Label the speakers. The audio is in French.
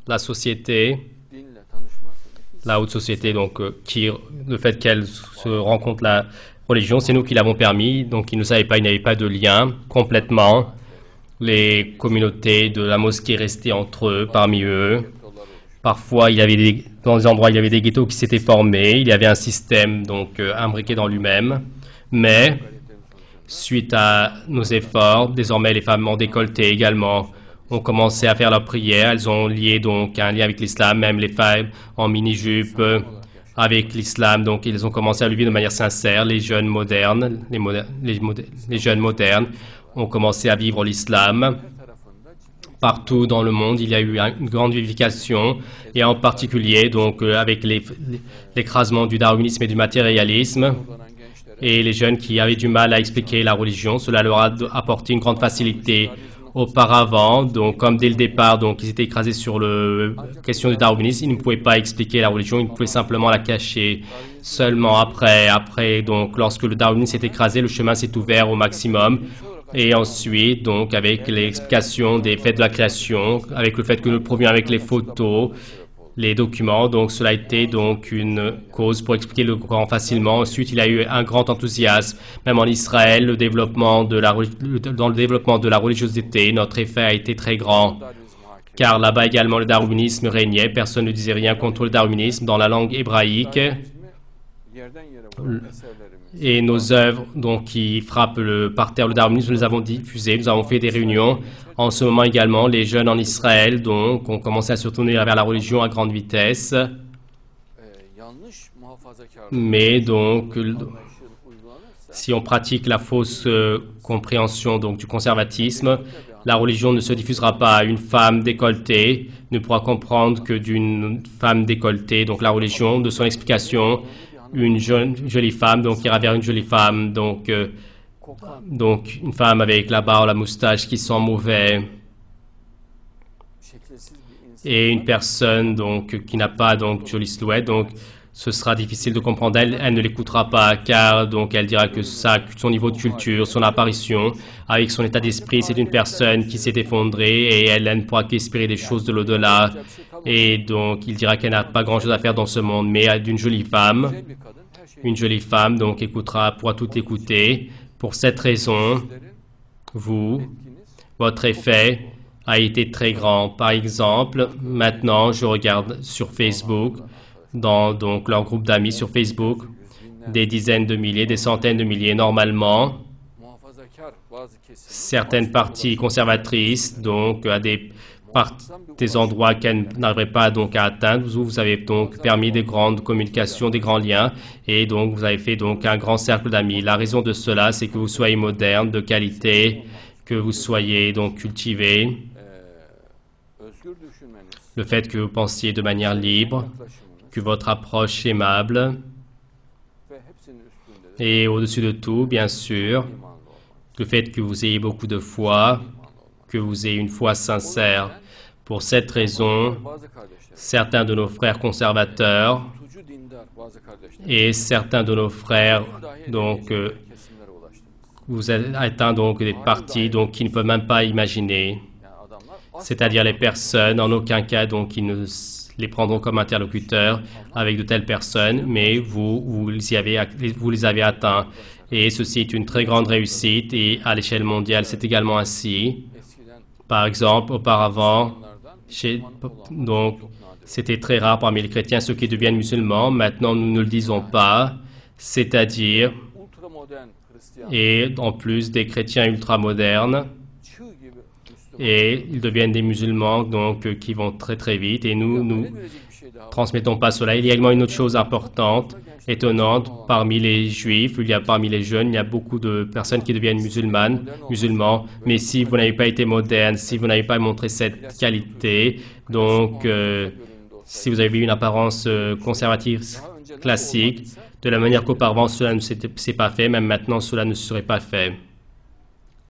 Speaker 1: la société, la haute société, donc le fait qu'elle se rencontre la religion, c'est nous qui l'avons permis, donc ils ne savaient pas, il n'y avait pas de lien complètement. Les communautés de la mosquée restaient entre eux, parmi eux. Parfois, dans des endroits, il y avait des ghettos qui s'étaient formés, il y avait un système donc imbriqué dans lui-même, mais suite à nos efforts, désormais les femmes en décolleté également ont commencé à faire leur prière. Elles ont lié donc un lien avec l'islam, même les femmes en mini-jupe avec l'islam. Donc ils ont commencé à le vivre de manière sincère. Les jeunes modernes, les jeunes modernes ont commencé à vivre l'islam. Partout dans le monde, il y a eu une grande vivification, et en particulier donc avec l'écrasement du darwinisme et du matérialisme. Et les jeunes qui avaient du mal à expliquer la religion, cela leur a apporté une grande facilité. Auparavant, donc comme dès le départ, donc ils étaient écrasés sur la question du darwinisme, ils ne pouvaient pas expliquer la religion, ils pouvaient simplement la cacher. Seulement après, donc lorsque le darwinisme s'est écrasé, le chemin s'est ouvert au maximum. Et ensuite, donc avec l'explication des faits de la création, avec le fait que nous prouvions avec les photos, les documents, donc cela a été donc une cause pour expliquer le Coran facilement. Ensuite, il y a eu un grand enthousiasme, même en Israël, dans le développement de la religiosité, notre effet a été très grand, car là-bas également le darwinisme régnait, personne ne disait rien contre le darwinisme dans la langue hébraïque. Et nos œuvres donc, qui frappent par terre le darwinisme, nous les avons diffusées, nous avons fait des réunions. En ce moment également, les jeunes en Israël donc, ont commencé à se tourner vers la religion à grande vitesse. Mais donc, si on pratique la fausse compréhension donc, du conservatisme, la religion ne se diffusera pas. Une femme décolletée ne pourra comprendre que d'une femme décolletée, donc la religion, de son explication. Une jolie femme, donc ira vers une jolie femme, donc une femme avec la barbe, la moustache qui sent mauvais, et une personne donc qui n'a pas donc jolie silhouette, donc ce sera difficile de comprendre. Elle ne l'écoutera pas, car donc elle dira que son niveau de culture, son apparition, avec son état d'esprit, c'est une personne qui s'est effondrée et elle ne pourra qu'espérer des choses de l'au-delà. Et donc, il dira qu'elle n'a pas grand-chose à faire dans ce monde, mais d'une jolie femme. Une jolie femme, donc, pourra tout écouter. Pour cette raison, votre effet a été très grand. Par exemple, maintenant, je regarde sur Facebook, dans donc, leur groupe d'amis sur Facebook, des dizaines de milliers, des centaines de milliers. Normalement, certaines parties conservatrices, donc, à des endroits qu'elles n'arriveraient pas donc à atteindre. Vous avez donc permis des grandes communications, des grands liens, et donc vous avez fait donc un grand cercle d'amis. La raison de cela, c'est que vous soyez moderne, de qualité, que vous soyez donc cultivé. Le fait que vous pensiez de manière libre, que votre approche aimable, et au-dessus de tout, bien sûr, le fait que vous ayez beaucoup de foi, que vous ayez une foi sincère. Pour cette raison, certains de nos frères conservateurs et certains de nos frères donc vous êtes atteints donc des partis donc qui ne peuvent même pas imaginer, c'est-à-dire les personnes en aucun cas donc qui ne les prendront comme interlocuteurs avec de telles personnes, mais vous les avez atteints, et ceci est une très grande réussite, et à l'échelle mondiale c'est également ainsi. Par exemple, auparavant, donc, c'était très rare parmi les chrétiens ceux qui deviennent musulmans. Maintenant, nous ne le disons pas, c'est-à-dire, et en plus des chrétiens ultramodernes, et ils deviennent des musulmans donc qui vont très très vite, et nous transmettons pas cela. Il y a également une autre chose importante, étonnante, parmi les juifs, parmi les jeunes, il y a beaucoup de personnes qui deviennent musulmans, mais si vous n'avez pas été moderne, si vous n'avez pas montré cette qualité, donc si vous avez eu une apparence conservative classique, de la manière qu'auparavant cela ne s'est pas fait, même maintenant cela ne serait pas fait.